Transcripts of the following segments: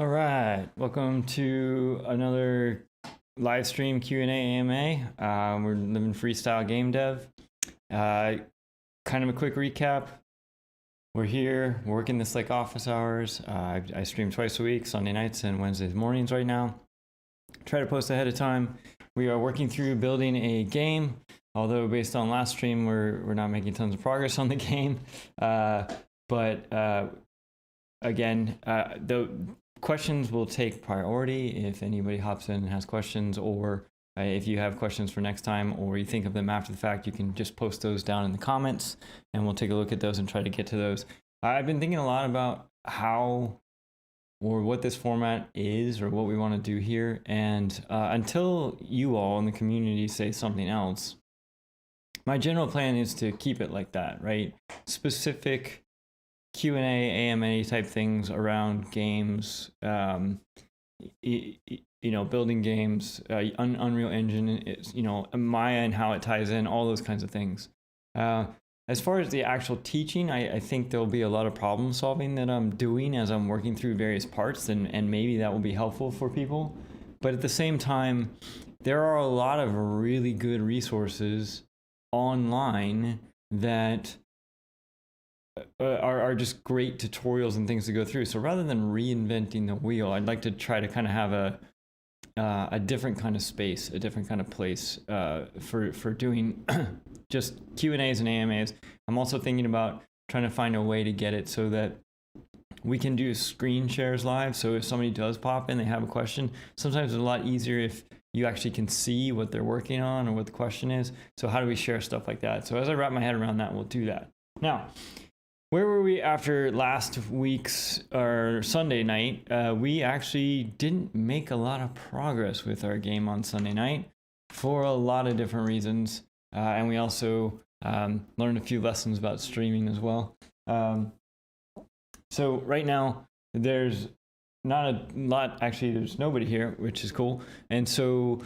All right, welcome to another live stream Q&A AMA. We're living freestyle game dev. Kind of a quick recap. We're here working this like office hours. I stream twice a week, Sunday nights and Wednesdays mornings right now. Try to post ahead of time. We are working through building a game, although based on last stream, we're not making tons of progress on the game. Again, the questions will take priority if anybody hops in and has questions, or if you have questions for next time or you think of them after the fact, you can just post those down in the comments and we'll take a look at those and try to get to those. I've been thinking a lot about how or what this format is or what we want to do here, and until you all in the community say something else, my general plan is to keep it like that, right? Specific Q&A, AMA type things around games, building games, Unreal Engine, is, Maya and how it ties in, all those kinds of things. As far as the actual teaching, I think there'll be a lot of problem solving that I'm doing as I'm working through various parts, and maybe that will be helpful for people. But at the same time, there are a lot of really good resources online that are just great tutorials and things to go through. So rather than reinventing the wheel, I'd like to try to kind of have a different kind of space, a different kind of place for doing just Q&As and AMAs. I'm also thinking about trying to find a way to get it so that we can do screen shares live. So if somebody does pop in, they have a question, sometimes it's a lot easier if you actually can see what they're working on or what the question is. So how do we share stuff like that? So as I wrap my head around that, we'll do that. Now, where were we after last week's or Sunday night? We actually didn't make a lot of progress with our game on Sunday night for a lot of different reasons. And we also learned a few lessons about streaming as well. So right now, there's not a lot, actually, there's nobody here, which is cool. And so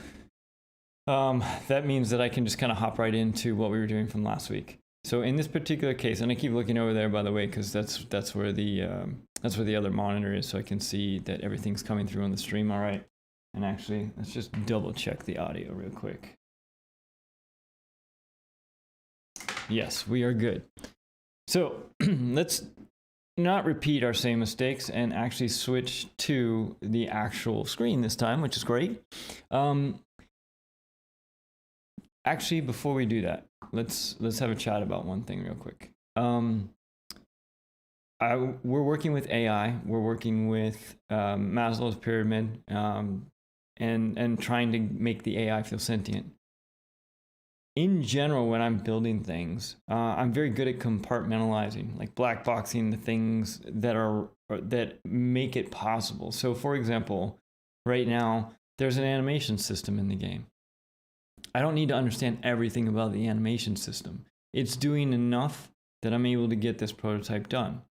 that means that I can just kind of hop right into what we were doing from last week. So in this particular case, and I keep looking over there, by the way, because that's where the other monitor is, so I can see that everything's coming through on the stream all right. And actually, let's just double check the audio real quick. Yes, we are good. So let's not repeat our same mistakes and actually switch to the actual screen this time, which is great. Actually, before we do that, let's have a chat about one thing real quick. We're working with AI. We're working with Maslow's pyramid, and trying to make the AI feel sentient. In general, when I'm building things, I'm very good at compartmentalizing, like black boxing the things that make it possible. So, for example, right now there's an animation system in the game. I don't need to understand everything about the animation system. It's doing enough that I'm able to get this prototype done.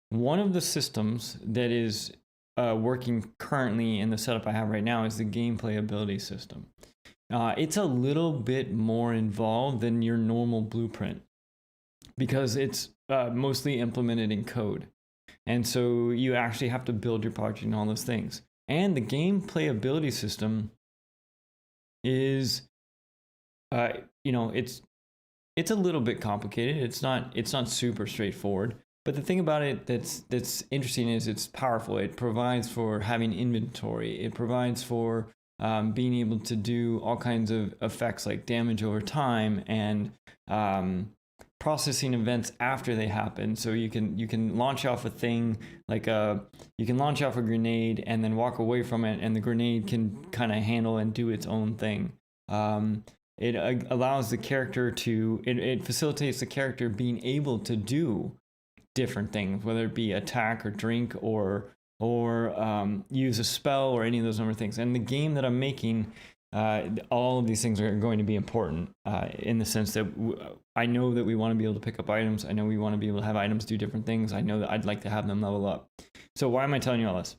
One of the systems that is working currently in the setup I have right now is the game playability system. It's a little bit more involved than your normal blueprint because it's mostly implemented in code. And so you actually have to build your project and all those things. And the game playability system is it's a little bit complicated. It's not super straightforward. But the thing about it that's interesting is it's powerful. It provides for having inventory. It provides for being able to do all kinds of effects like damage over time and processing events after they happen. So you can launch off a thing like you can launch off a grenade and then walk away from it, and the grenade can kind of handle and do its own thing. It allows the character it facilitates the character being able to do different things, whether it be attack or drink or use a spell or any of those number of things. And the game that I'm making, all of these things are going to be important in the sense that I know that we want to be able to pick up items. I know we want to be able to have items do different things. I know that I'd like to have them level up. So why am I telling you all this?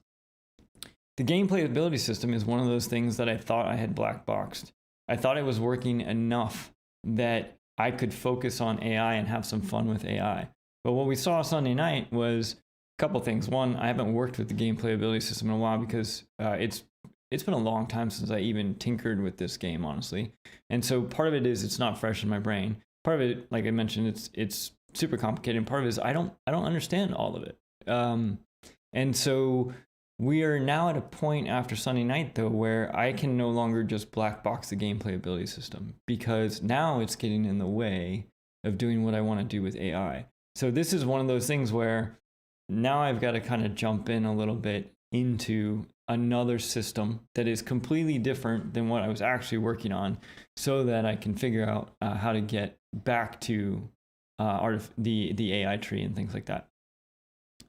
The game playability system is one of those things that I thought I had black boxed. I thought it was working enough that I could focus on AI and have some fun with AI. But what we saw Sunday night was couple things. One, I haven't worked with the game playability system in a while because it's been a long time since I even tinkered with this game, honestly. And so part of it is it's not fresh in my brain. Part of it, like I mentioned, it's super complicated. And part of it is I don't understand all of it. And so we are now at a point after Sunday night, though, where I can no longer just black box the game playability system, because now it's getting in the way of doing what I want to do with AI. So this is one of those things where now I've got to kind of jump in a little bit into another system that is completely different than what I was actually working on, so that I can figure out how to get back to the AI tree and things like that.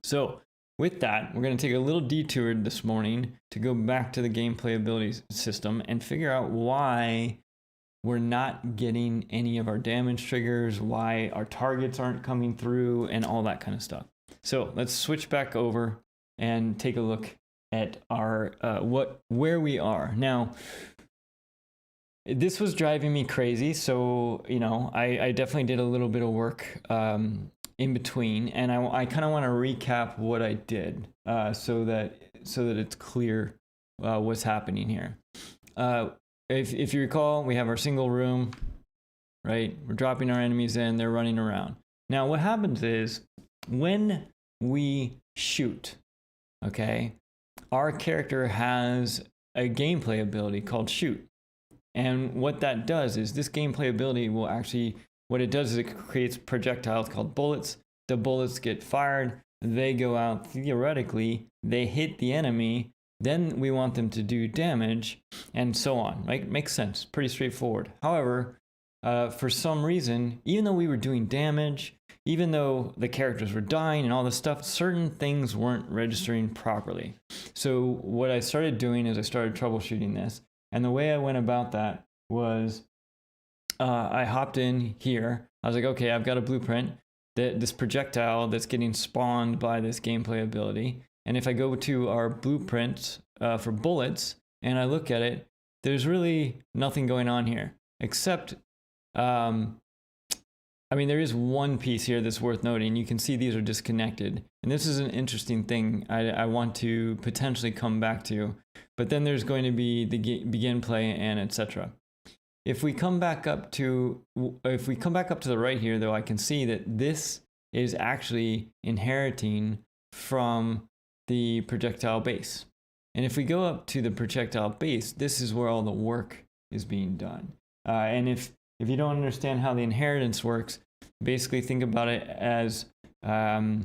So with that, we're going to take a little detour this morning to go back to the game playability system and figure out why we're not getting any of our damage triggers, why our targets aren't coming through, and all that kind of stuff. So let's switch back over and take a look at our where we are now. This was driving me crazy, so I definitely did a little bit of work in between, and I kind of want to recap what I did so that it's clear what's happening here. If you recall, we have our single room, right? We're dropping our enemies in, they're running around. Now what happens is when we shoot, okay, our character has a gameplay ability called shoot. And what that does is this gameplay ability will actually, what it does is it creates projectiles called bullets. The bullets get fired, they go out, theoretically, they hit the enemy, then we want them to do damage, and so on, right? Makes sense, pretty straightforward. However, for some reason, even though we were doing damage, even though the characters were dying and all this stuff, certain things weren't registering properly. So what I started doing is I started troubleshooting this. And the way I went about that was I hopped in here. I was like, okay, I've got a blueprint, this projectile that's getting spawned by this gameplay ability. And if I go to our blueprint for bullets and I look at it, there's really nothing going on here, except, there is one piece here that's worth noting. You can see these are disconnected. And this is an interesting thing I want to potentially come back to. But then there's going to be the begin play and etc. If we come back up to the right here, though, I can see that this is actually inheriting from the projectile base. And if we go up to the projectile base, this is where all the work is being done. And if you don't understand how the inheritance works, basically think about it as a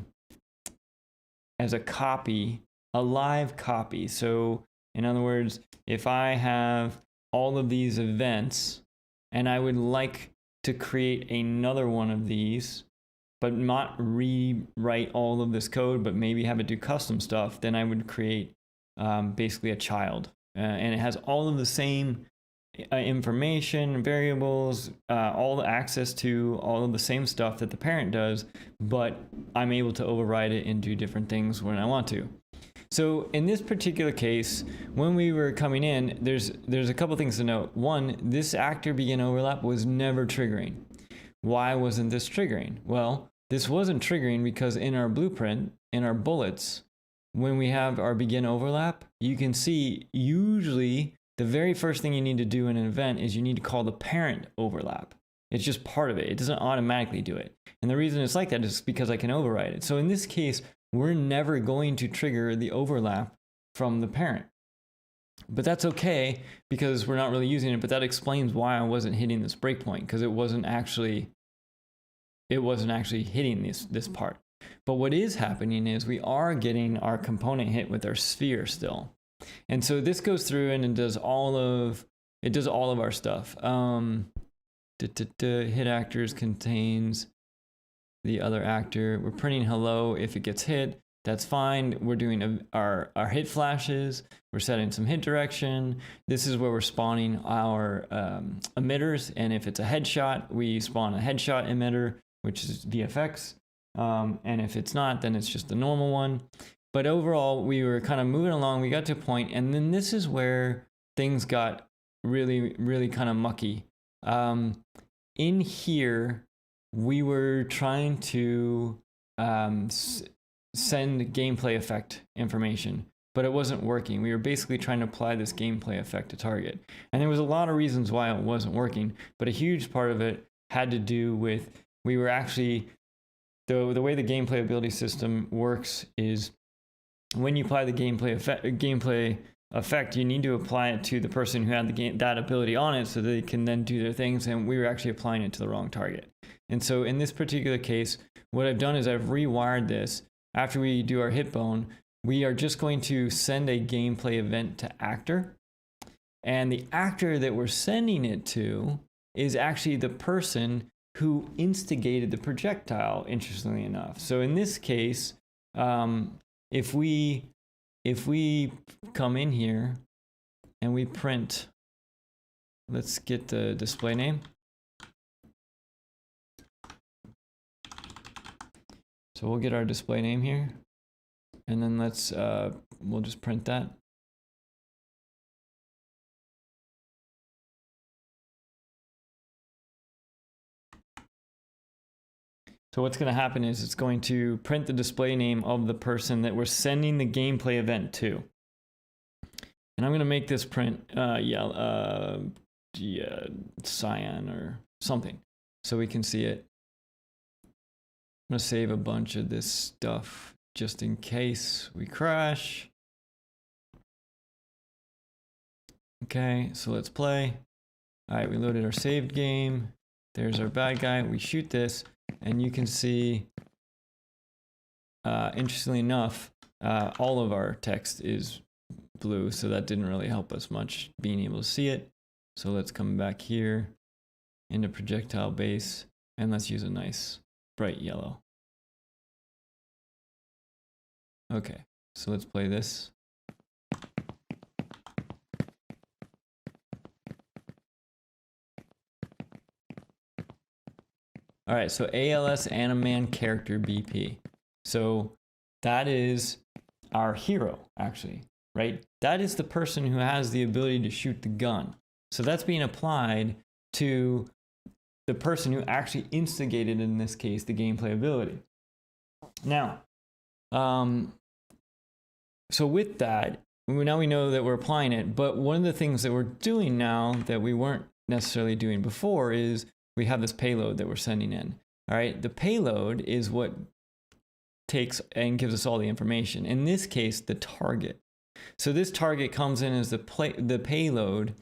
copy, a live copy. So in other words, if I have all of these events and I would like to create another one of these, but not rewrite all of this code, but maybe have it do custom stuff, then I would create basically a child. And it has all of the same information, variables, all the access to all of the same stuff that the parent does, but I'm able to override it and do different things when I want to. So in this particular case, when we were coming in, there's a couple things to note. One, this actor begin overlap was never triggering. Why wasn't this triggering? Well, this wasn't triggering because in our blueprint, in our bullets, when we have our begin overlap, you can see usually the very first thing you need to do in an event is you need to call the parent overlap. It's just part of it. It doesn't automatically do it. And the reason it's like that is because I can override it. So in this case, we're never going to trigger the overlap from the parent. But that's okay because we're not really using it, but that explains why I wasn't hitting this breakpoint, because it wasn't actually hitting this part. But what is happening is we are getting our component hit with our sphere still. And so this goes through and it does all of our stuff. Hit actors contains the other actor. We're printing hello if it gets hit. That's fine. We're doing our hit flashes. We're setting some hit direction. This is where we're spawning our emitters. And if it's a headshot, we spawn a headshot emitter, which is VFX. And if it's not, then it's just the normal one. But overall, we were kind of moving along. We got to a point, and then this is where things got really, really kind of mucky. In here, we were trying to send gameplay effect information, but it wasn't working. We were basically trying to apply this gameplay effect to target. And there was a lot of reasons why it wasn't working, but a huge part of it had to do with we were actually, the way the gameplay ability system works is when you apply the gameplay effect, you need to apply it to the person who had that ability on it so they can then do their things, and we were actually applying it to the wrong target. And so in this particular case, what I've done is I've rewired this. After we do our hit bone, we are just going to send a gameplay event to actor, and the actor that we're sending it to is actually the person who instigated the projectile, interestingly enough. So in this case, if we come in here and we print, let's get the display name. So we'll get our display name here, and then let's we'll just print that. So what's going to happen is it's going to print the display name of the person that we're sending the gameplay event to. And I'm going to make this print cyan or something so we can see it. I'm going to save a bunch of this stuff just in case we crash. Okay, so let's play. All right, we loaded our saved game. There's our bad guy. We shoot this. And you can see, interestingly enough, all of our text is blue, so that didn't really help us much being able to see it. So let's come back here into Projectile Base, and let's use a nice bright yellow. Okay, so let's play this. All right, so ALS Animan character BP. So that is our hero, actually, right? That is the person who has the ability to shoot the gun. So that's being applied to the person who actually instigated, in this case, the gameplay ability. Now, so with that, now we know that we're applying it, but one of the things that we're doing now that we weren't necessarily doing before is we have this payload that we're sending in. All right, the payload is what takes and gives us all the information. In this case, the target. So this target comes in as the payload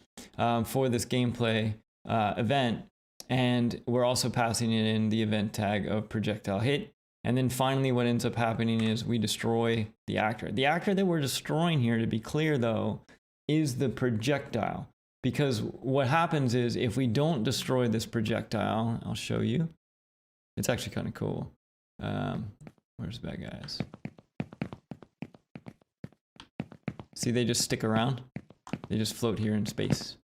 for this gameplay event, and we're also passing it in the event tag of projectile hit. And then finally, what ends up happening is we destroy the actor. The actor that we're destroying here, to be clear though, is the projectile. Because what happens is if we don't destroy this projectile, I'll show you. It's actually kind of cool. Where's the bad guys? See, they just stick around. They just float here in space.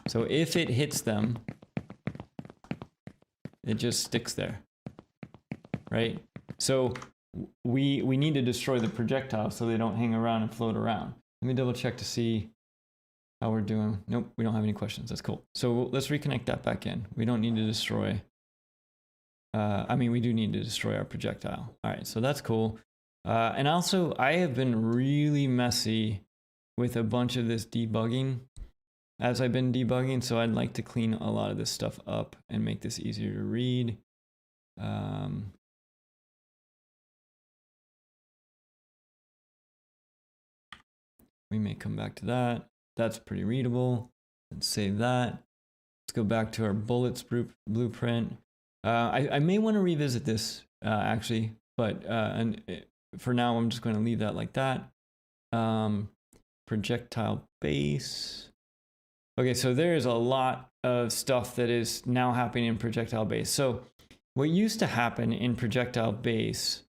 So if it hits them, it just sticks there, right? So we need to destroy the projectile so they don't hang around and float around. Let me double check to see how we're doing. Nope, we don't have any questions. That's cool. So let's reconnect that back in. We don't need to destroy. We do need to destroy our projectile. All right, so that's cool. And also, I have been really messy with a bunch of this debugging as I've been debugging. So I'd like to clean a lot of this stuff up and make this easier to read. We may come back to that. That's pretty readable. Let's save that. Let's go back to our bullets blueprint. I may want to revisit this actually, but for now I'm just going to leave that like that. Projectile base. Okay, so there's a lot of stuff that is now happening in projectile base. So what used to happen in projectile base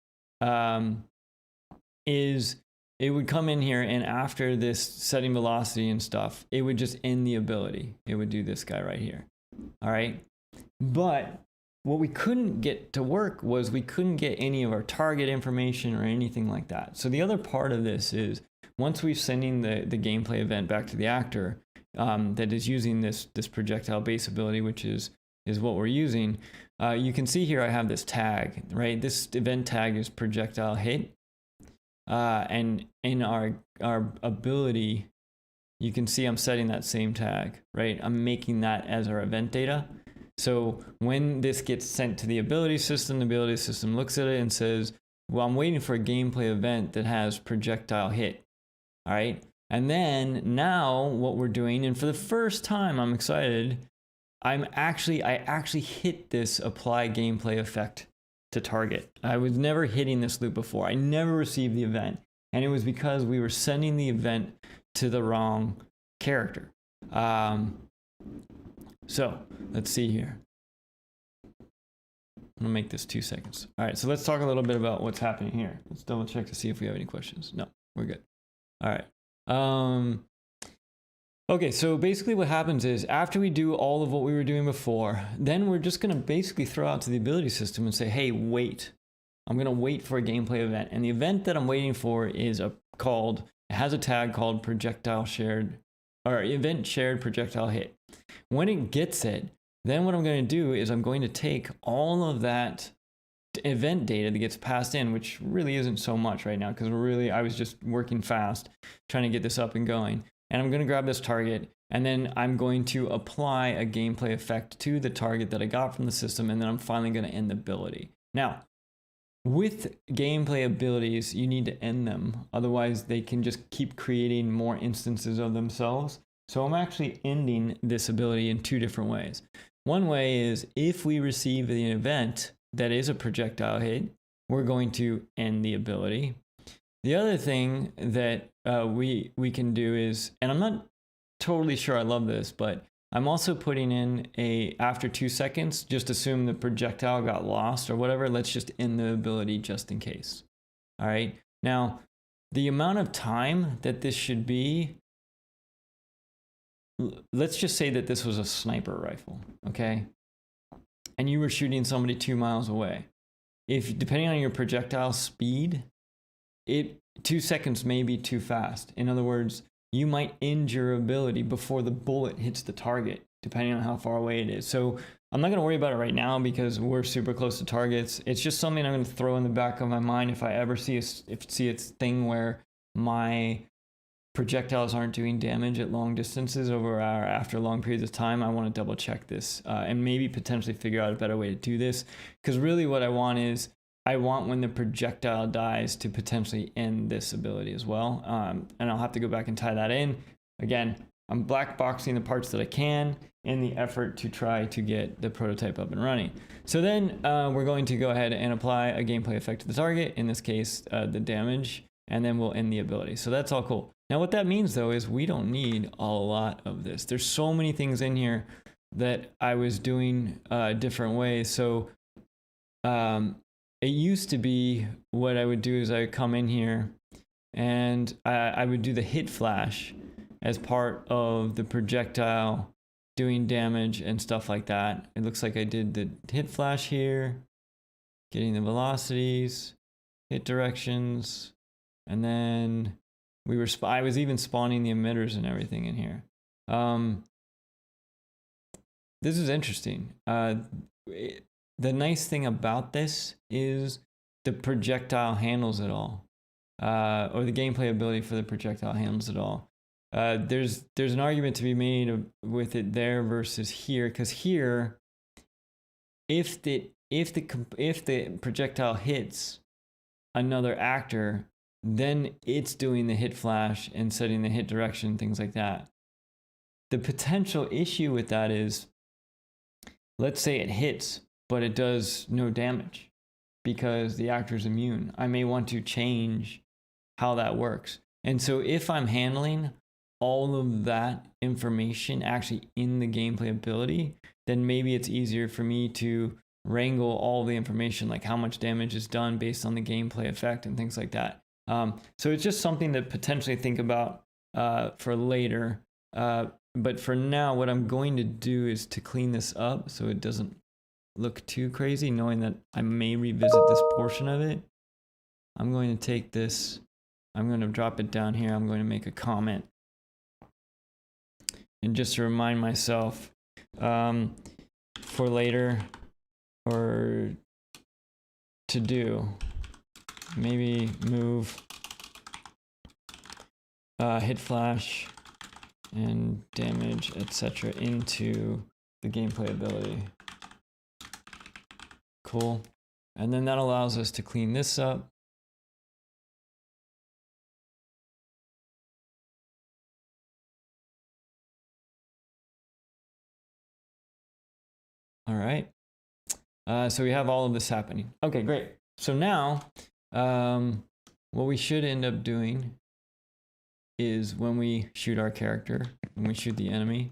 is it would come in here, and after this setting velocity and stuff, it would just end the ability. It would do this guy right here. All right. But what we couldn't get to work was we couldn't get any of our target information or anything like that. So the other part of this is once we're sending the gameplay event back to the actor that is using this projectile base ability, which is what we're using, you can see here I have this tag, right? This event tag is projectile hit. And in our ability, you can see I'm setting that same tag, right? I'm making that as our event data. So when this gets sent to the ability system looks at it and says, well, I'm waiting for a gameplay event that has projectile hit. All right. And then now what we're doing, and for the first time, I'm excited, I actually hit this apply gameplay effect to target. I was never hitting this loop before. I never received the event. And it was because we were sending the event to the wrong character. So let's see here. I'm gonna make this 2 seconds. All right, so let's talk a little bit about what's happening here. Let's double check to see if we have any questions. No, we're good. All right. Okay, so basically what happens is after we do all of what we were doing before, then we're just gonna basically throw out to the ability system and say, hey, wait. I'm gonna wait for a gameplay event. And the event that I'm waiting for is it has a tag called projectile shared, or event shared projectile hit. When it gets it, then what I'm gonna do is I'm going to take all of that event data that gets passed in, which really isn't so much right now, because I was just working fast, trying to get this up and going. And I'm going to grab this target, and then I'm going to apply a gameplay effect to the target that I got from the system, and then I'm finally going to end the ability. Now, with gameplay abilities, you need to end them. Otherwise, they can just keep creating more instances of themselves. So I'm actually ending this ability in 2 different ways. One way is if we receive an event that is a projectile hit, we're going to end the ability. The other thing that we can do is, and I'm not totally sure I love this, but I'm also putting in after 2 seconds, just assume the projectile got lost or whatever. Let's just end the ability just in case. All right. Now, the amount of time that this should be, let's just say that this was a sniper rifle, okay? And you were shooting somebody 2 miles away. Depending on your projectile speed, 2 seconds may be too fast. In other words, you might end your ability before the bullet hits the target, depending on how far away it is. So I'm not going to worry about it right now because we're super close to targets. It's just something I'm going to throw in the back of my mind if I ever see a thing where my projectiles aren't doing damage at long distances after long periods of time. I want to double check this and maybe potentially figure out a better way to do this. Because really what I want is, when the projectile dies to potentially end this ability as well. And I'll have to go back and tie that in. Again, I'm black boxing the parts that I can in the effort to try to get the prototype up and running. So then we're going to go ahead and apply a gameplay effect to the target, in this case, the damage, and then we'll end the ability. So that's all cool. Now what that means though is we don't need a lot of this. There's so many things in here that I was doing different ways. So it used to be what I would do is I would come in here and I would do the hit flash as part of the projectile doing damage and stuff like that. It looks like I did the hit flash here, getting the velocities, hit directions, and then I was even spawning the emitters and everything in here. This is interesting. The nice thing about this is the projectile handles it all, or the gameplay ability for the projectile handles it all. There's an argument to be made with it there versus here, because here, if the projectile hits another actor, then it's doing the hit flash and setting the hit direction, things like that. The potential issue with that is, let's say it hits, but it does no damage because the actor's immune. I may want to change how that works. And so if I'm handling all of that information actually in the gameplay ability, then maybe it's easier for me to wrangle all the information, like how much damage is done based on the gameplay effect and things like that. So it's just something to potentially think about for later. But for now, what I'm going to do is to clean this up so it doesn't look too crazy, knowing that I may revisit this portion of it. I'm going to take this, I'm going to drop it down here. I'm going to make a comment. And just to remind myself for later, or to do, maybe move hit flash and damage, etc. into the gameplay ability. Cool. And then that allows us to clean this up. All right. So we have all of this happening. Okay, great. So now, what we should end up doing is when we shoot our character, when we shoot the enemy,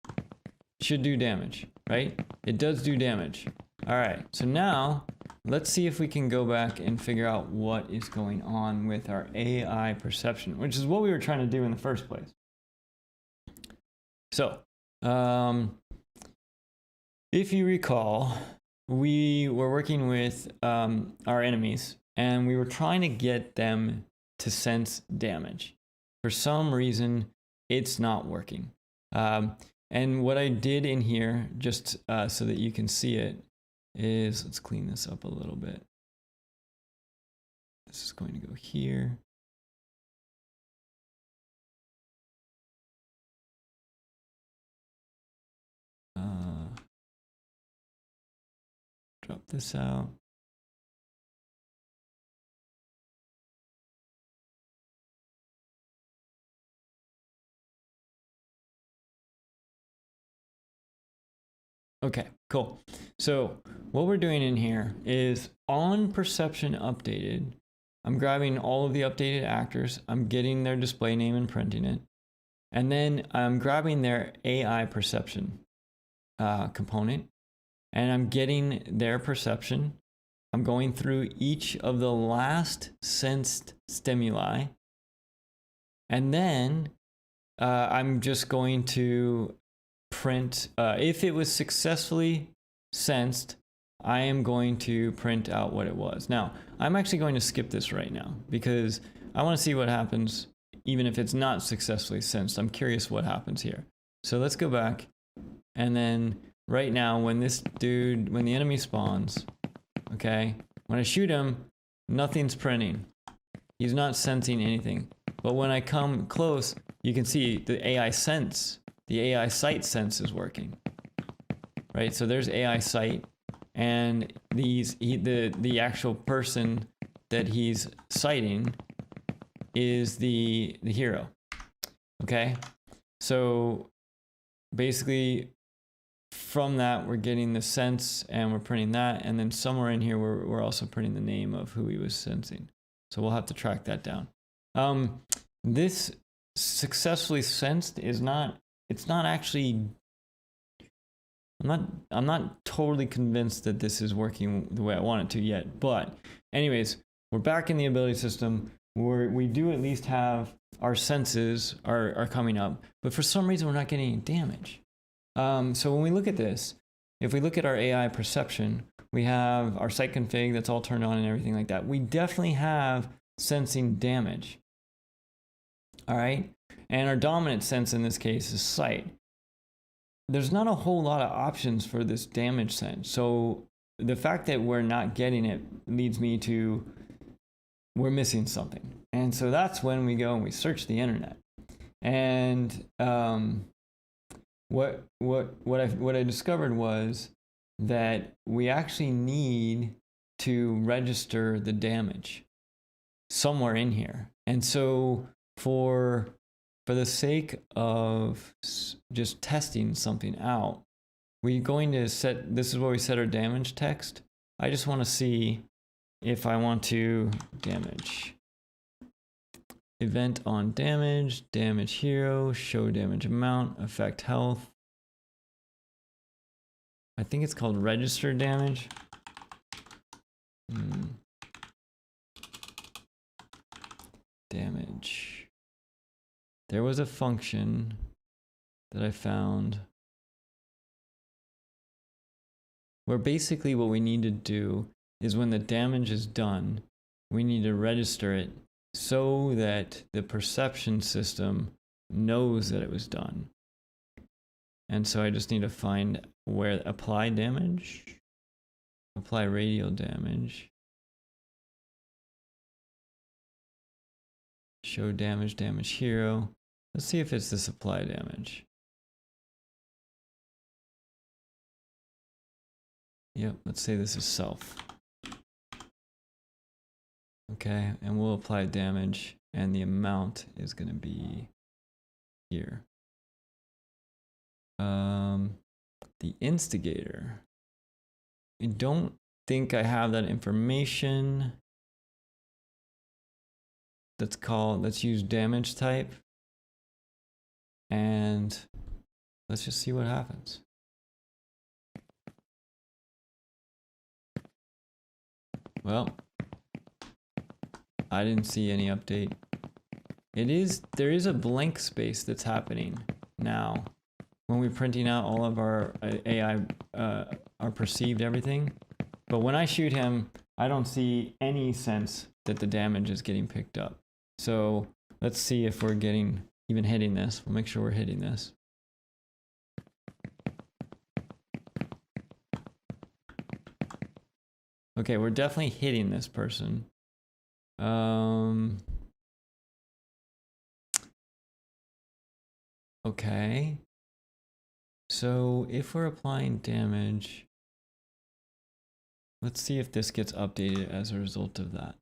it should do damage, right? It does do damage. All right, so now let's see if we can go back and figure out what is going on with our AI perception, which is what we were trying to do in the first place. So, if you recall, we were working with our enemies and we were trying to get them to sense damage. For some reason, it's not working. And what I did in here, just so that you can see it, is, let's clean this up a little bit. This is going to go here. Drop this out. Okay, cool. So what we're doing in here is on perception updated, I'm grabbing all of the updated actors, I'm getting their display name and printing it, and then I'm grabbing their AI perception component, and I'm getting their perception. I'm going through each of the last sensed stimuli, and then I'm just going to print, if it was successfully sensed, I am going to print out what it was. Now, I'm actually going to skip this right now because I want to see what happens even if it's not successfully sensed. I'm curious what happens here. So let's go back, and then right now when this dude, when the enemy spawns, okay, when I shoot him, nothing's printing. He's not sensing anything. But when I come close, you can see the AI sense. The AI sight sense is working, right? So there's AI sight, and the actual person that he's sighting is the hero. Okay, so basically from that we're getting the sense and we're printing that, and then somewhere in here we're also printing the name of who he was sensing. So we'll have to track that down. This successfully sensed is not. It's not actually, I'm not totally convinced that this is working the way I want it to yet. But anyways, we're back in the ability system where we do at least have our senses are coming up, but for some reason we're not getting any damage. So when we look at this, if we look at our AI perception, we have our sight config that's all turned on and everything like that. We definitely have sensing damage. All right. And our dominant sense in this case is sight. There's not a whole lot of options for this damage sense. So the fact that we're not getting it leads me to we're missing something. And so that's when we go and we search the internet. And what I discovered was that we actually need to register the damage somewhere in here. And so for the sake of just testing something out, we're going to set, this is where we set our damage text. I just want to see if I want to damage. Event on damage, damage hero, show damage amount, affect health. I think it's called register damage. Damage. There was a function that I found where basically what we need to do is when the damage is done, we need to register it so that the perception system knows that it was done. And so I just need to find where apply damage. Apply radial damage. Show damage, damage hero. Let's see if it's the supply damage. Yep, let's say this is self. Okay, and we'll apply damage, and the amount is going to be here. The instigator. I don't think I have that information. Let's use damage type. And let's just see what happens. Well, I didn't see any update. There is a blank space that's happening now when we're printing out all of our AI, our perceived everything. But when I shoot him, I don't see any sense that the damage is getting picked up. So let's see if we're even hitting this. We'll make sure we're hitting this. Okay, we're definitely hitting this person. Okay. So if we're applying damage, let's see if this gets updated as a result of that.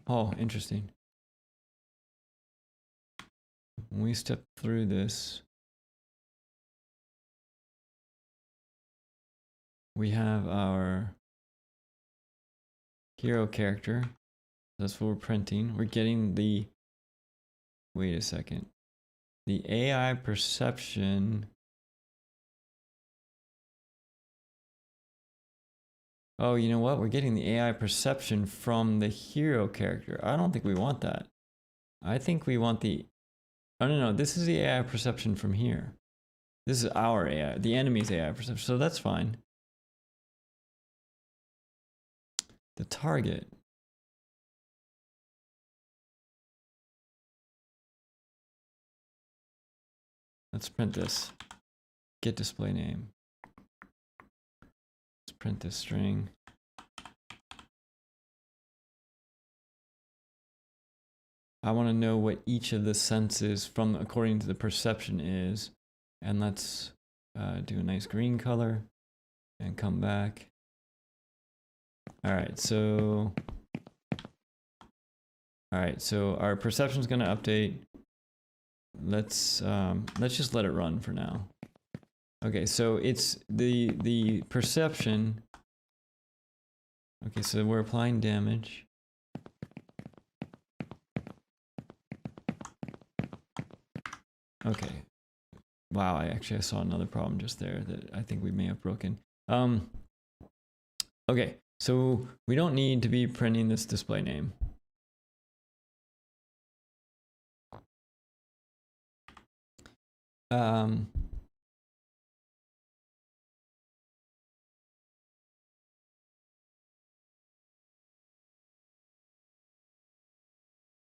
Oh, interesting. When we step through this, we have our hero character. That's what we're printing. We're getting the, wait a second. The AI perception. Oh, you know what? We're getting the AI perception from the hero character. I don't think we want that. I think we want the, oh no, this is the AI perception from here. This is our AI, the enemy's AI perception, so that's fine. The target. Let's print this. Get display name. Let's print this string. I want to know what each of the senses from according to the perception is. And let's do a nice green color and come back. All right, so our perception is going to update. Let's just let it run for now. Okay, so it's the perception. Okay, so we're applying damage. Okay. Wow, I saw another problem just there that I think we may have broken. Okay, so we don't need to be printing this display name.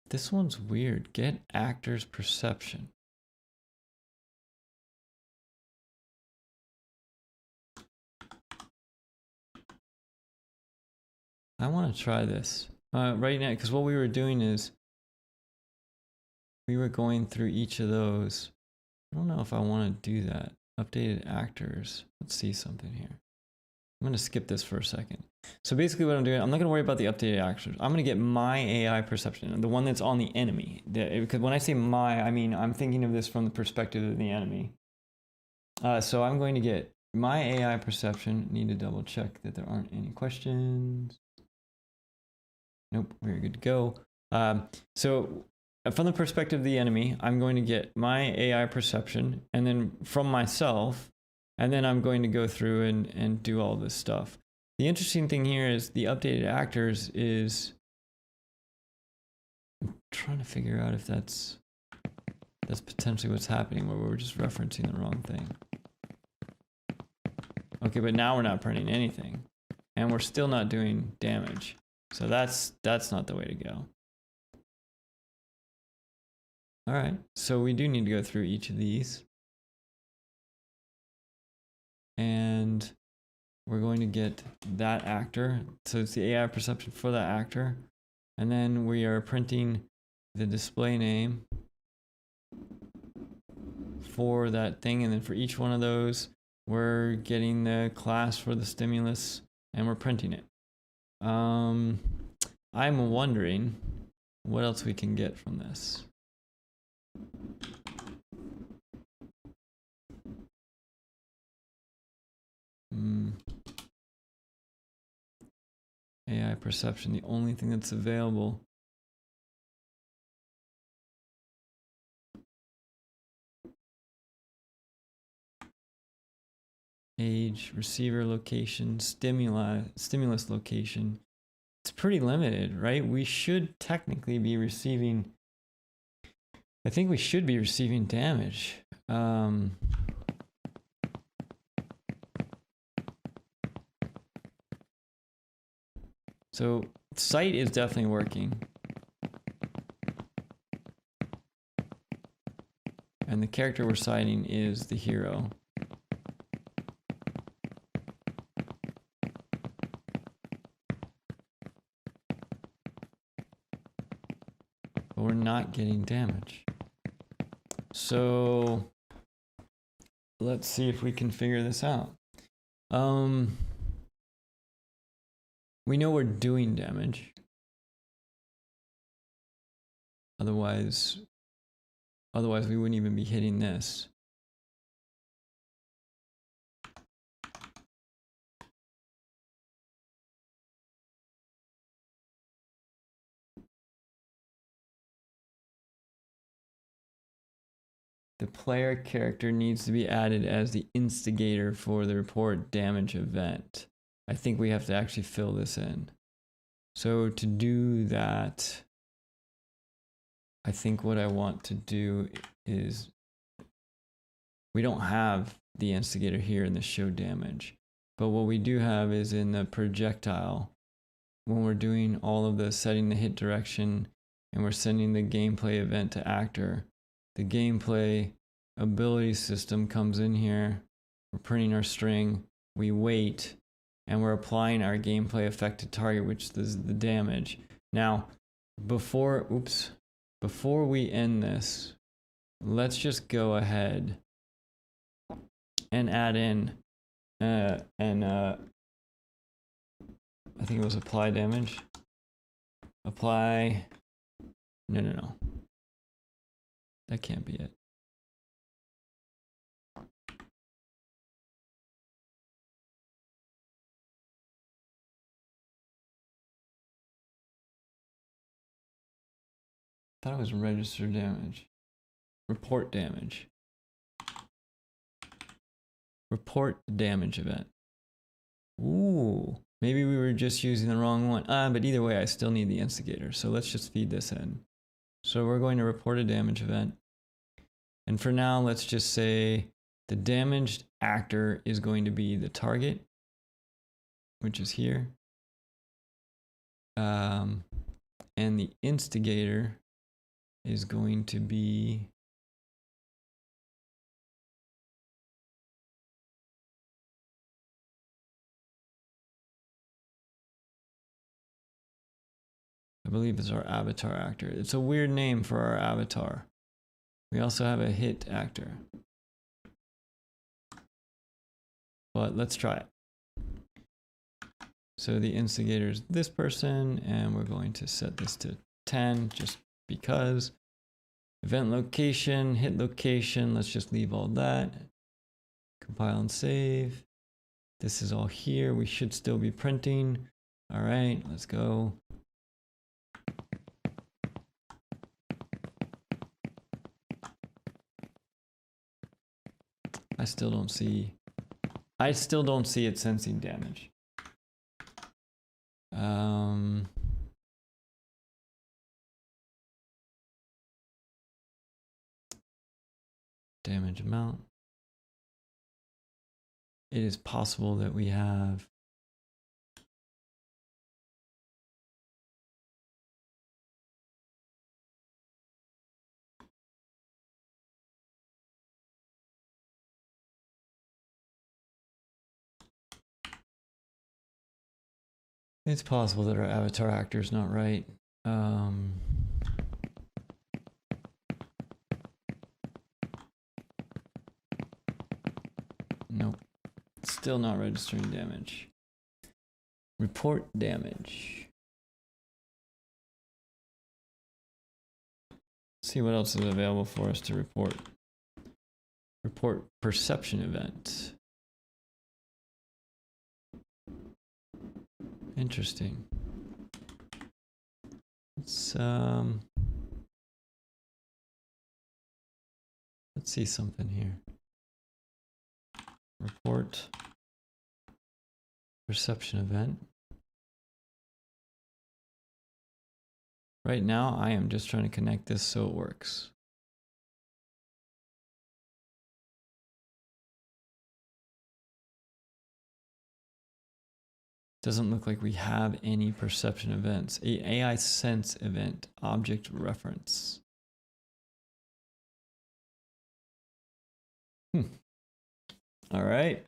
This one's weird. Get actor's perception. I want to try this right now, because what we were doing is we were going through each of those. I don't know if I want to do that. Updated actors. Let's see something here. I'm going to skip this for a second. So basically what I'm doing, I'm not going to worry about the updated actors. I'm going to get my AI perception, the one that's on the enemy. Because when I say my, I mean, I'm thinking of this from the perspective of the enemy. So I'm going to get my AI perception. Need to double check that there aren't any questions. Nope, we're good to go. So from the perspective of the enemy, I'm going to get my AI perception, and then from myself, and then I'm going to go through and do all this stuff. The interesting thing here is the updated actors is, I'm trying to figure out if that's potentially what's happening, where we're just referencing the wrong thing. Okay, but now we're not printing anything, and we're still not doing damage. So that's not the way to go. All right, so we do need to go through each of these. and we're going to get that actor. So it's the AI perception for that actor. And then we are printing the display name for that thing. And then for each one of those, we're getting the class for the stimulus and we're printing it. I'm wondering what else we can get from this. AI perception, the only thing that's available. Age, receiver location, stimulus location. It's pretty limited, right? We should technically be receiving, I think we should be receiving damage. So sight is definitely working. And the character we're sighting is the hero. But we're not getting damage. So let's see if we can figure this out. We know we're doing damage. Otherwise we wouldn't even be hitting this. The player character needs to be added as the instigator for the report damage event. I think we have to actually fill this in. So to do that, I think what I want to do is, we don't have the instigator here in the show damage, but what we do have is in the projectile, when we're doing all of the setting the hit direction and we're sending the gameplay event to actor, the gameplay ability system comes in here. We're printing our string, we wait, and we're applying our gameplay affected target, which is the damage. Now, before we end this, let's just go ahead and add in I think it was apply damage. Apply. No. That can't be it. I thought it was register damage. Report damage. Report damage event. Ooh, maybe we were just using the wrong one. But either way, I still need the instigator. So let's just feed this in. So we're going to report a damage event. And for now, let's just say the damaged actor is going to be the target, which is here. And the instigator is going to be I believe it's our avatar actor. It's a weird name for our avatar. We also have a hit actor. But let's try it. So the instigator is this person, and we're going to set this to 10 just because. Event location, hit location, let's just leave all that. Compile and save. This is all here. We should still be printing. All right, let's go. I still don't see it sensing damage. Damage amount. It is possible that we have It's possible that our avatar actor is not right. Nope. Still not registering damage. Report damage. Let's see what else is available for us to report. Report perception event. Interesting. Let's see something here. Report perception event. Right now, I am just trying to connect this so it works. Doesn't look like we have any perception events. AI sense event, object reference. All right.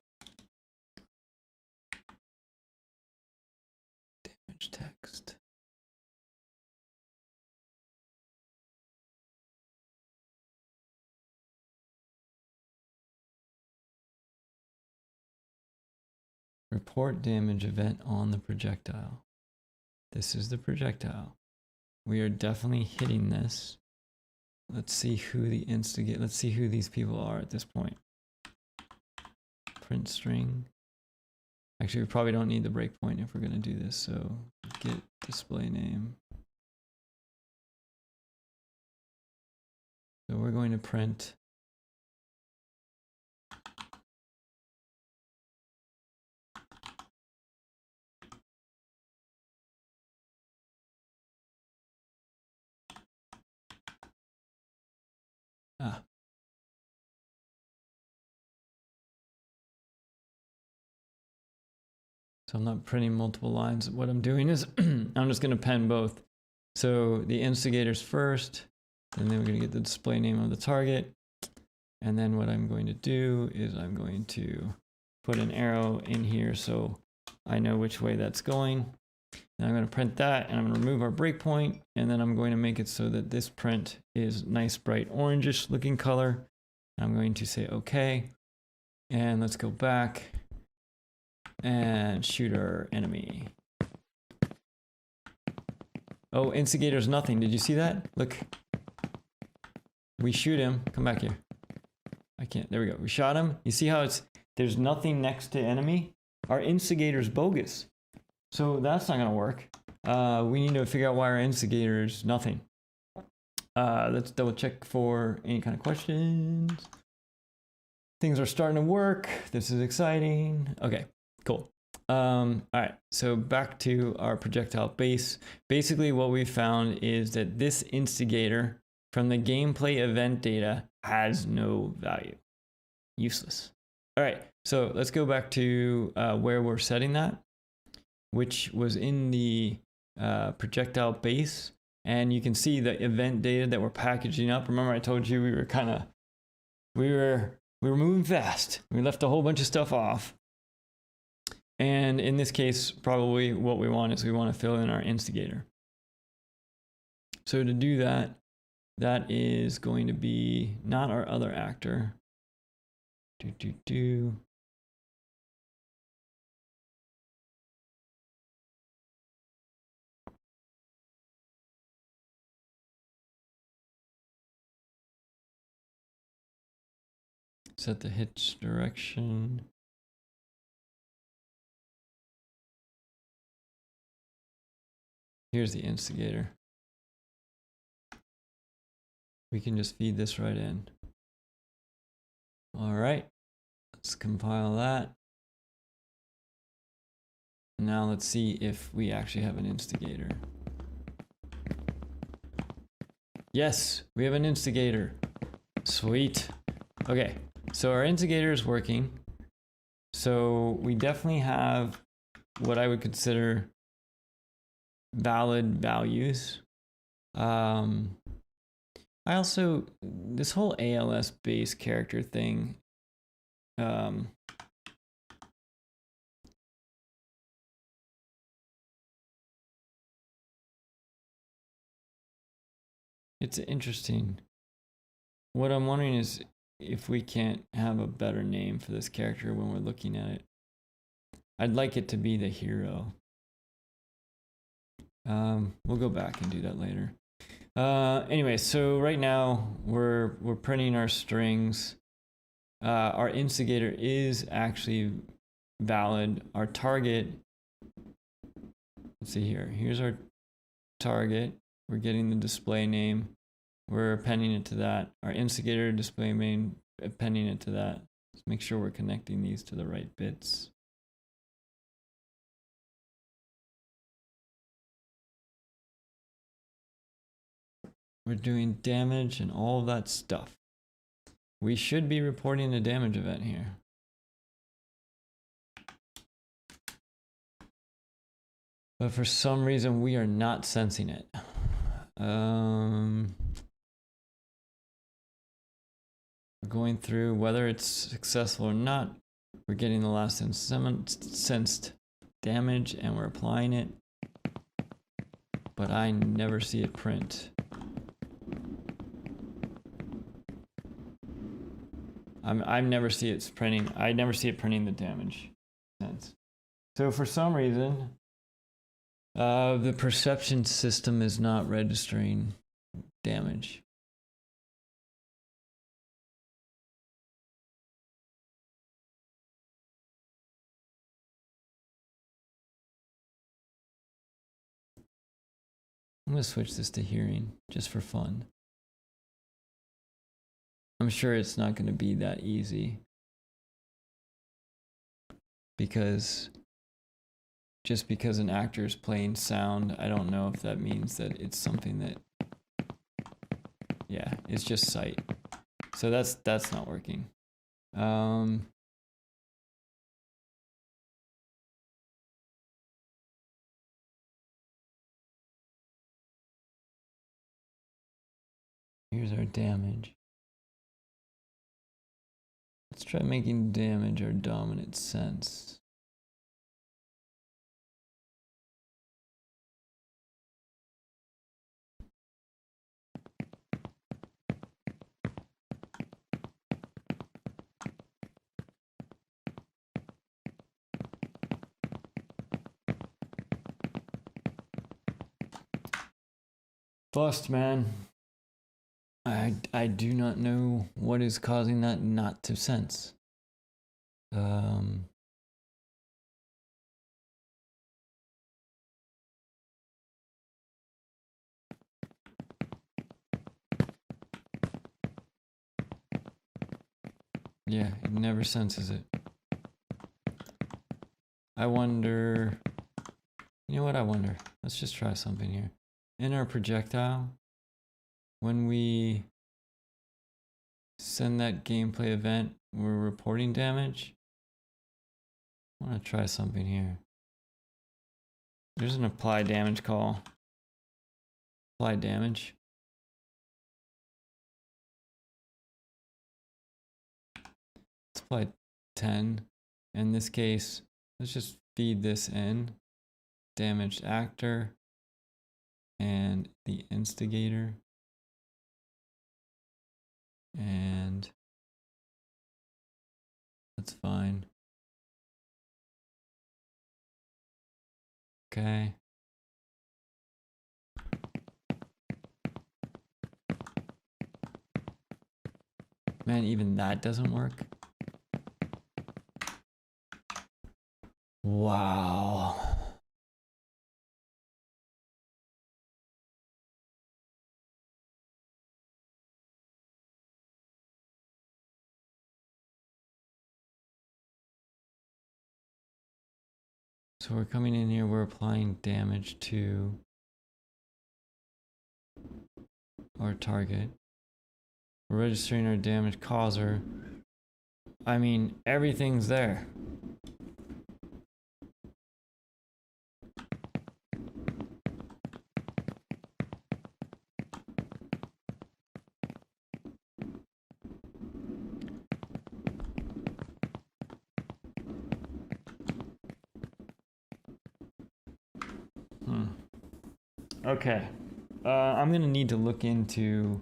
Damage text. Report damage event on the projectile. This is the projectile. We are definitely hitting this. Let's see who the instigate. Let's see who these people are at this point. Print string. Actually, we probably don't need the breakpoint if we're going to do this. So get display name. So we're going to print So I'm not printing multiple lines. What I'm doing is I'm just going to pen both. So the instigators first, and then we're going to get the display name of the target. And then what I'm going to do is I'm going to put an arrow in here so I know which way that's going. And I'm going to print that, and I'm going to remove our breakpoint, and then I'm going to make it so that this print is nice, bright, orangish looking color. I'm going to say OK, and let's go back and shoot our enemy. Oh, instigator's nothing. Did you see that? Look. We shoot him. Come back here. I can't. There we go. We shot him. You see how there's nothing next to enemy? Our instigator's bogus. So that's not going to work. We need to figure out why our instigator is nothing. Let's double check for any kind of questions. Things are starting to work. This is exciting. Okay, cool. All right, so back to our projectile base. Basically what we found is that this instigator from the gameplay event data has no value. Useless. All right, so let's go back to where we're setting that, which was in the projectile base. And you can see the event data that we're packaging up. Remember I told you we were moving fast. We left a whole bunch of stuff off. And in this case, probably what we want is we want to fill in our instigator. So to do that, that is going to be not our other actor. Set the hitch direction. Here's the instigator. We can just feed this right in. All right, let's compile that. Now let's see if we actually have an instigator. Yes, we have an instigator. Sweet. Okay, so our instigator is working. So we definitely have what I would consider valid values. I also, this whole ALS base character thing, It's interesting. What I'm wondering is if we can't have a better name for this character when we're looking at it. I'd like it to be the hero. We'll go back and do that later. Anyway, so right now we're printing our strings. Our instigator is actually valid. Our target, let's see here. Here's our target. We're getting the display name. We're appending it to that. Our instigator display main, appending it to that. Let's make sure we're connecting these to the right bits. We're doing damage and all of that stuff. We should be reporting a damage event here. But for some reason, we are not sensing it. We're going through whether it's successful or not. We're getting the last sensed damage and we're applying it. But I never see it print. I never see it printing. I never see it printing the damage sense. So for some reason, the perception system is not registering damage. I'm gonna switch this to hearing just for fun. I'm sure it's not gonna be that easy because just because an actor is playing sound, I don't know if that means that it's something that, yeah, it's just sight. So that's not working. Here's our damage. Let's try making damage our dominant sense. Bust, man. I do not know what is causing that not to sense. Yeah, it never senses it. I wonder, you know what I wonder? Let's just try something here. In our projectile, when we send that gameplay event, we're reporting damage. I want to try something here. There's an apply damage call. Apply damage. Let's apply 10. In this case, let's just feed this in. Damaged actor and the instigator. And that's fine. Okay. Man, even that doesn't work. Wow. So we're coming in here, we're applying damage to our target. We're registering our damage causer. I mean, everything's there. Okay. I'm gonna need to look into.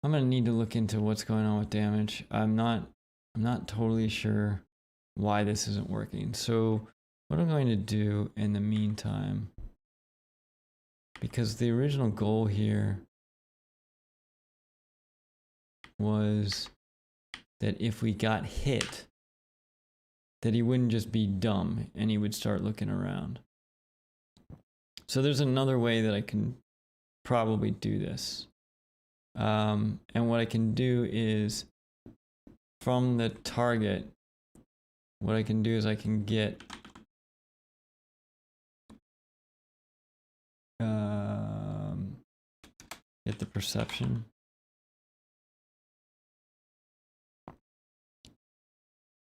I'm gonna need to look into what's going on with damage. I'm not totally sure why this isn't working. So what I'm going to do in the meantime, because the original goal here was that if we got hit, that he wouldn't just be dumb and he would start looking around. So there's another way that I can probably do this. And what I can do is from the target, what I can do is I can get the perception.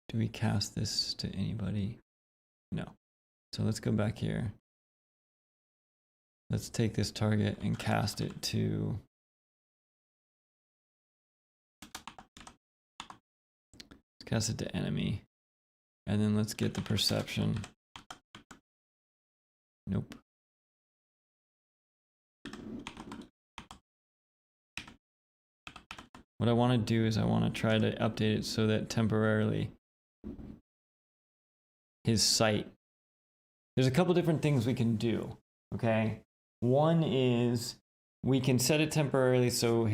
Do we cast this to anybody? No. So let's go back here. Let's take this target and cast it to enemy. And then let's get the perception. Nope. What I want to do is I want to try to update it so that temporarily his sight. There's a couple different things we can do, okay? One is we can set it temporarily so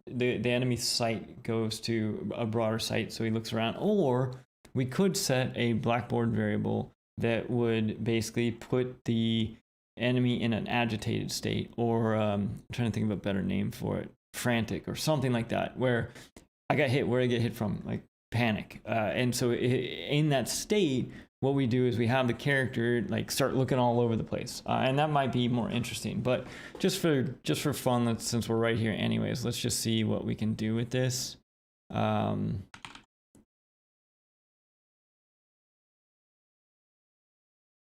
the enemy's sight goes to a broader sight so he looks around, or we could set a blackboard variable that would basically put the enemy in an agitated state, or I'm trying to think of a better name for it, frantic or something like that, where I got hit, where I get hit from, like panic. And so in that state, what we do is we have the character like start looking all over the place, and that might be more interesting. But just for fun, since we're right here anyways, let's just see what we can do with this.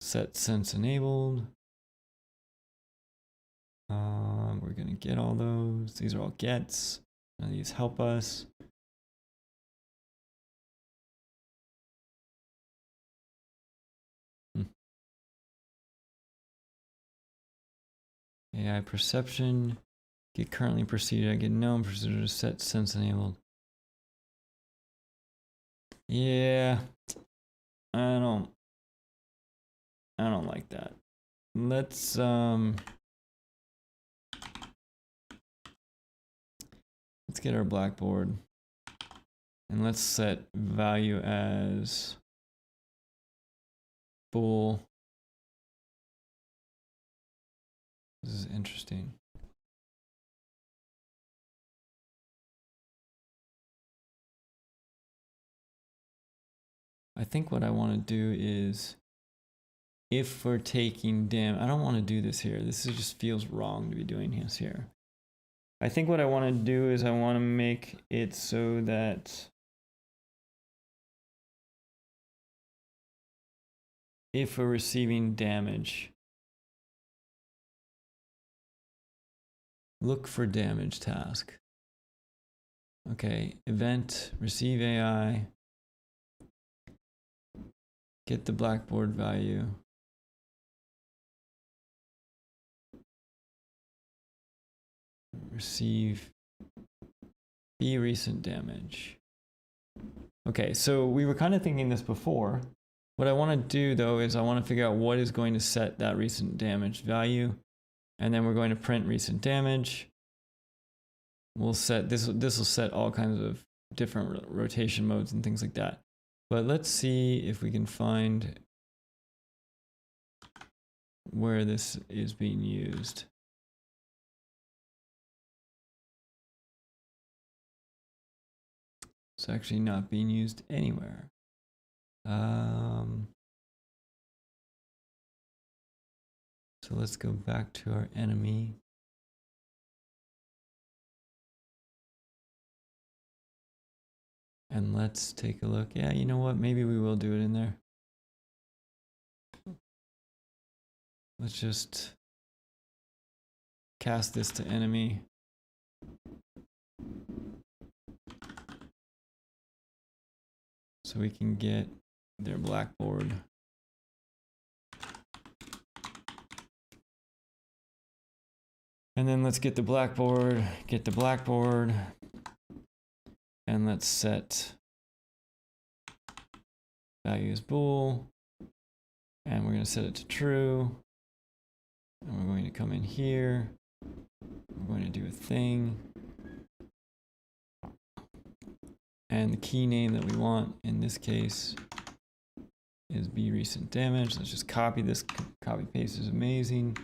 Set sense enabled. We're gonna get all those. These are all gets. None of these help us. AI perception. Get currently proceeded. I get known procedure set sense enabled. Yeah, I don't like that. Let's get our blackboard and let's set value as bool. This is interesting. I think what I want to do is, if we're taking damage, I don't want to do this here. This just feels wrong to be doing this here. I think what I want to do is I want to make it so that if we're receiving damage, look for damage task. Okay, event, receive AI, get the blackboard value. Receive be recent damage. Okay, so we were kind of thinking this before. What I want to do though is I want to figure out what is going to set that recent damage value, and then we're going to print recent damage. We'll set this will set all kinds of different rotation modes and things like that. But let's see if we can find where this is being used. It's actually not being used anywhere. So let's go back to our enemy. And let's take a look. Yeah, you know what? Maybe we will do it in there. Let's just cast this to enemy. So we can get their blackboard. And then let's get the blackboard, and let's set value as bool, and we're going to set it to true, and we're going to come in here, we're going to do a thing, and the key name that we want in this case is be recent damage. Let's just copy this. Copy paste is amazing.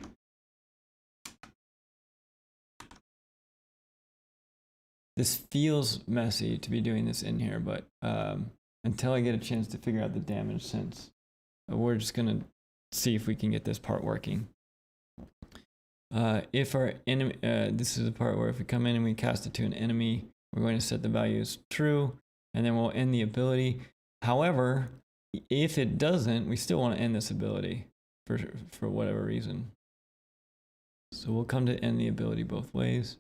This feels messy to be doing this in here, but until I get a chance to figure out the damage sense, we're just gonna see if we can get this part working. If our enemy, this is the part where if we come in and we cast it to an enemy, we're going to set the value as true, and then we'll end the ability. However, if it doesn't, we still want to end this ability for whatever reason. So we'll come to end the ability both ways.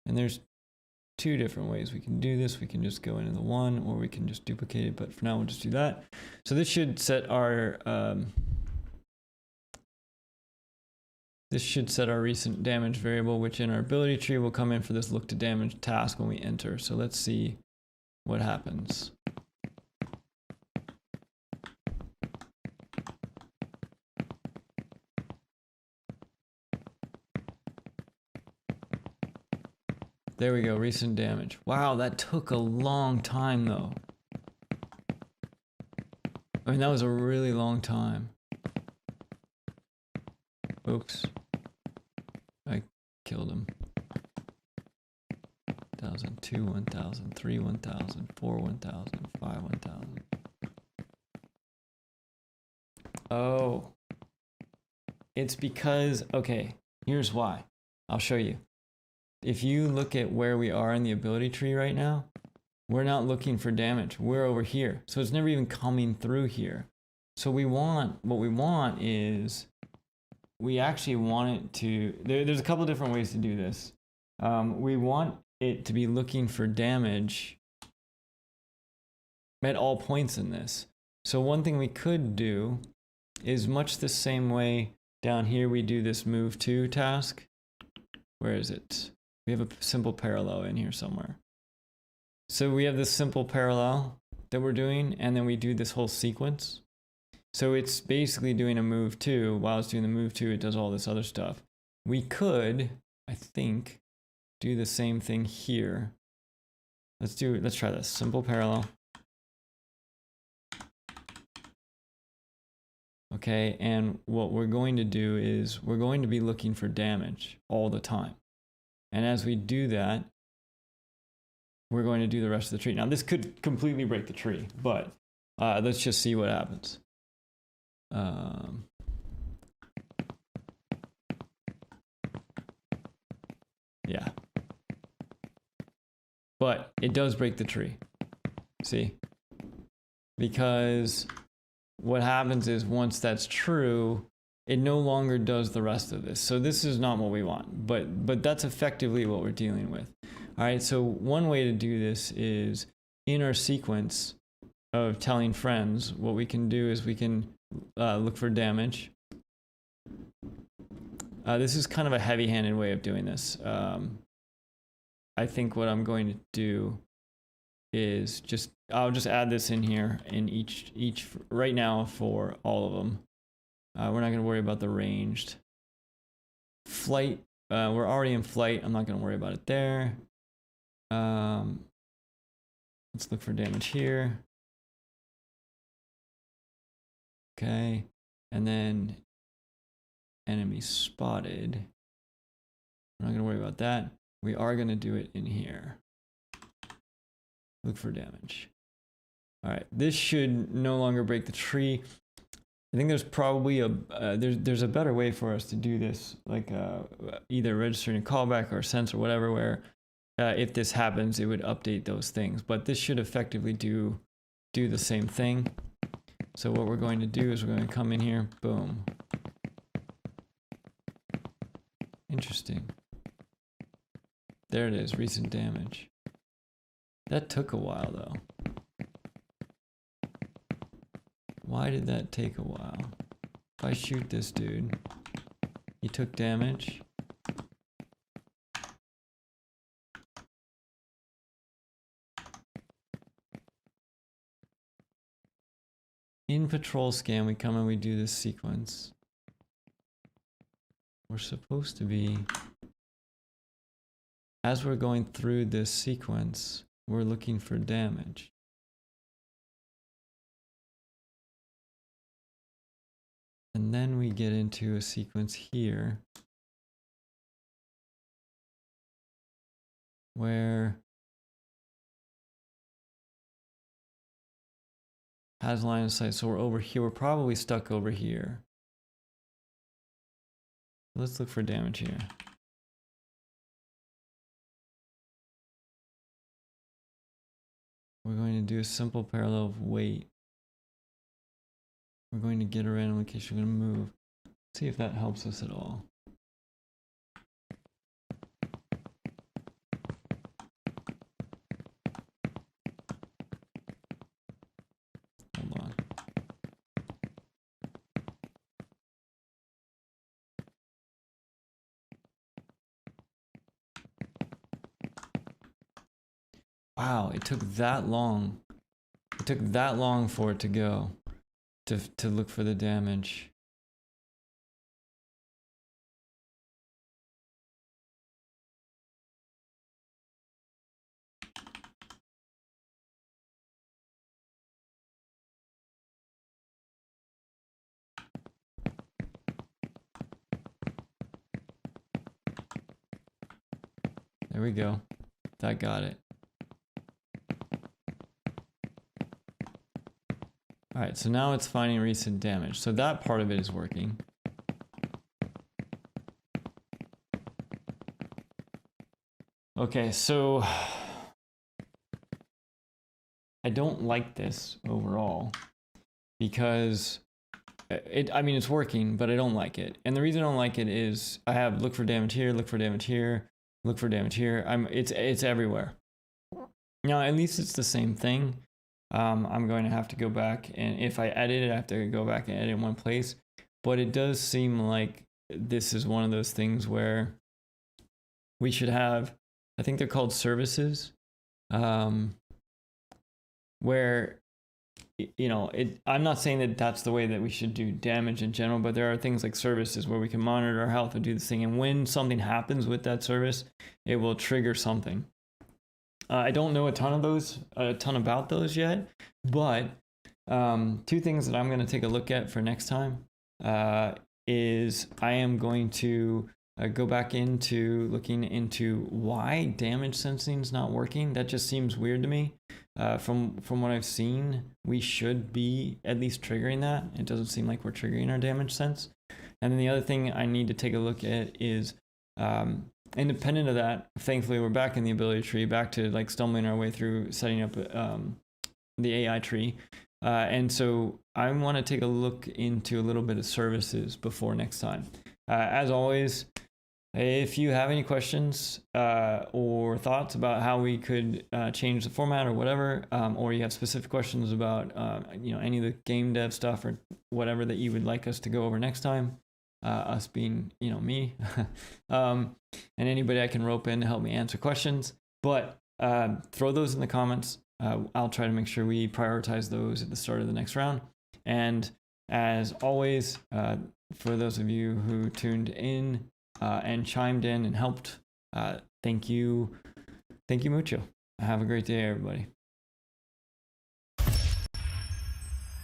And there's two different ways we can do this. We can just go into the one, or we can just duplicate it, but for now we'll just do that. So this should set our recent damage variable, which in our ability tree will come in for this look to damage task when we enter. So let's see what happens. There we go, recent damage. Wow, that took a long time though. I mean, that was a really long time. Oops. I killed him. 1,000, 2, 1,000, 3, 1,000, 4, 1,000, 5, 1,000. Oh. It's because, okay, here's why. I'll show you. If you look at where we are in the ability tree right now, we're not looking for damage. We're over here. So it's never even coming through here. So what we want is, we actually want it to, there's a couple different ways to do this. We want it to be looking for damage at all points in this. So one thing we could do is much the same way down here we do this move to task. Where is it? We have a simple parallel in here somewhere. So we have this simple parallel that we're doing, and then we do this whole sequence. So it's basically doing a move to. While it's doing the move to, it does all this other stuff. We could, I think, do the same thing here. Let's try this. Simple parallel. Okay, and what we're going to do is we're going to be looking for damage all the time. And as we do that, we're going to do the rest of the tree. Now, this could completely break the tree, but let's just see what happens. Yeah. But it does break the tree. See? Because what happens is once that's true, it no longer does the rest of this. So this is not what we want, but that's effectively what we're dealing with. All right, so one way to do this is in our sequence of telling friends, what we can do is we can look for damage. This is kind of a heavy-handed way of doing this. I think what I'm going to do is I'll just add this in here in each right now for all of them. We're not going to worry about the ranged. Flight, we're already in flight. I'm not going to worry about it there. Let's look for damage here. Okay, and then enemy spotted. We're not going to worry about that. We are going to do it in here. Look for damage. All right, this should no longer break the tree. I think there's probably there's a better way for us to do this, like either registering a callback or a sense or whatever, where if this happens, it would update those things. But this should effectively do the same thing. So what we're going to do is we're going to come in here, boom. Interesting. There it is, recent damage. That took a while though. Why did that take a while? If I shoot this dude, he took damage. patrol scan, we come and we do this sequence. We're supposed to be, as we're going through this sequence, we're looking for damage. And then we get into a sequence here where has line of sight. So we're over here. We're probably stuck over here. Let's look for damage here. We're going to do a simple parallel of weight. We're going to get a random location. We're going to move. See if that helps us at all. Hold on. Wow, it took that long. It took that long for it to go. To look for the damage. There we go. That got it. All right, so now it's finding recent damage. So that part of it is working. Okay, so I don't like this overall because I mean, it's working, but I don't like it. And the reason I don't like it is I have look for damage here, look for damage here, look for damage here. It's everywhere. Now, at least it's the same thing. I'm going to have to go back, and if I edit it, I have to go back and edit in one place. But it does seem like this is one of those things where we should have, I think they're called services, where, you know, I'm not saying that that's the way that we should do damage in general, but there are things like services where we can monitor our health and do this thing. And when something happens with that service, it will trigger something. I don't know a ton about those yet, but two things that I'm going to take a look at for next time is I am going to go back into looking into why damage sensing is not working. That just seems weird to me. From what I've seen, we should be at least triggering that. It doesn't seem like we're triggering our damage sense. And then the other thing I need to take a look at is independent of that, thankfully we're back in the ability tree, back to like stumbling our way through setting up the AI tree. And so I want to take a look into a little bit of services before next time. As always, if you have any questions or thoughts about how we could change the format or whatever, or you have specific questions about any of the game dev stuff or whatever that you would like us to go over next time, us being me, and anybody I can rope in to help me answer questions. But throw those in the comments. I'll try to make sure we prioritize those at the start of the next round. And as always, for those of you who tuned in and chimed in and helped, thank you mucho. Have a great day, everybody.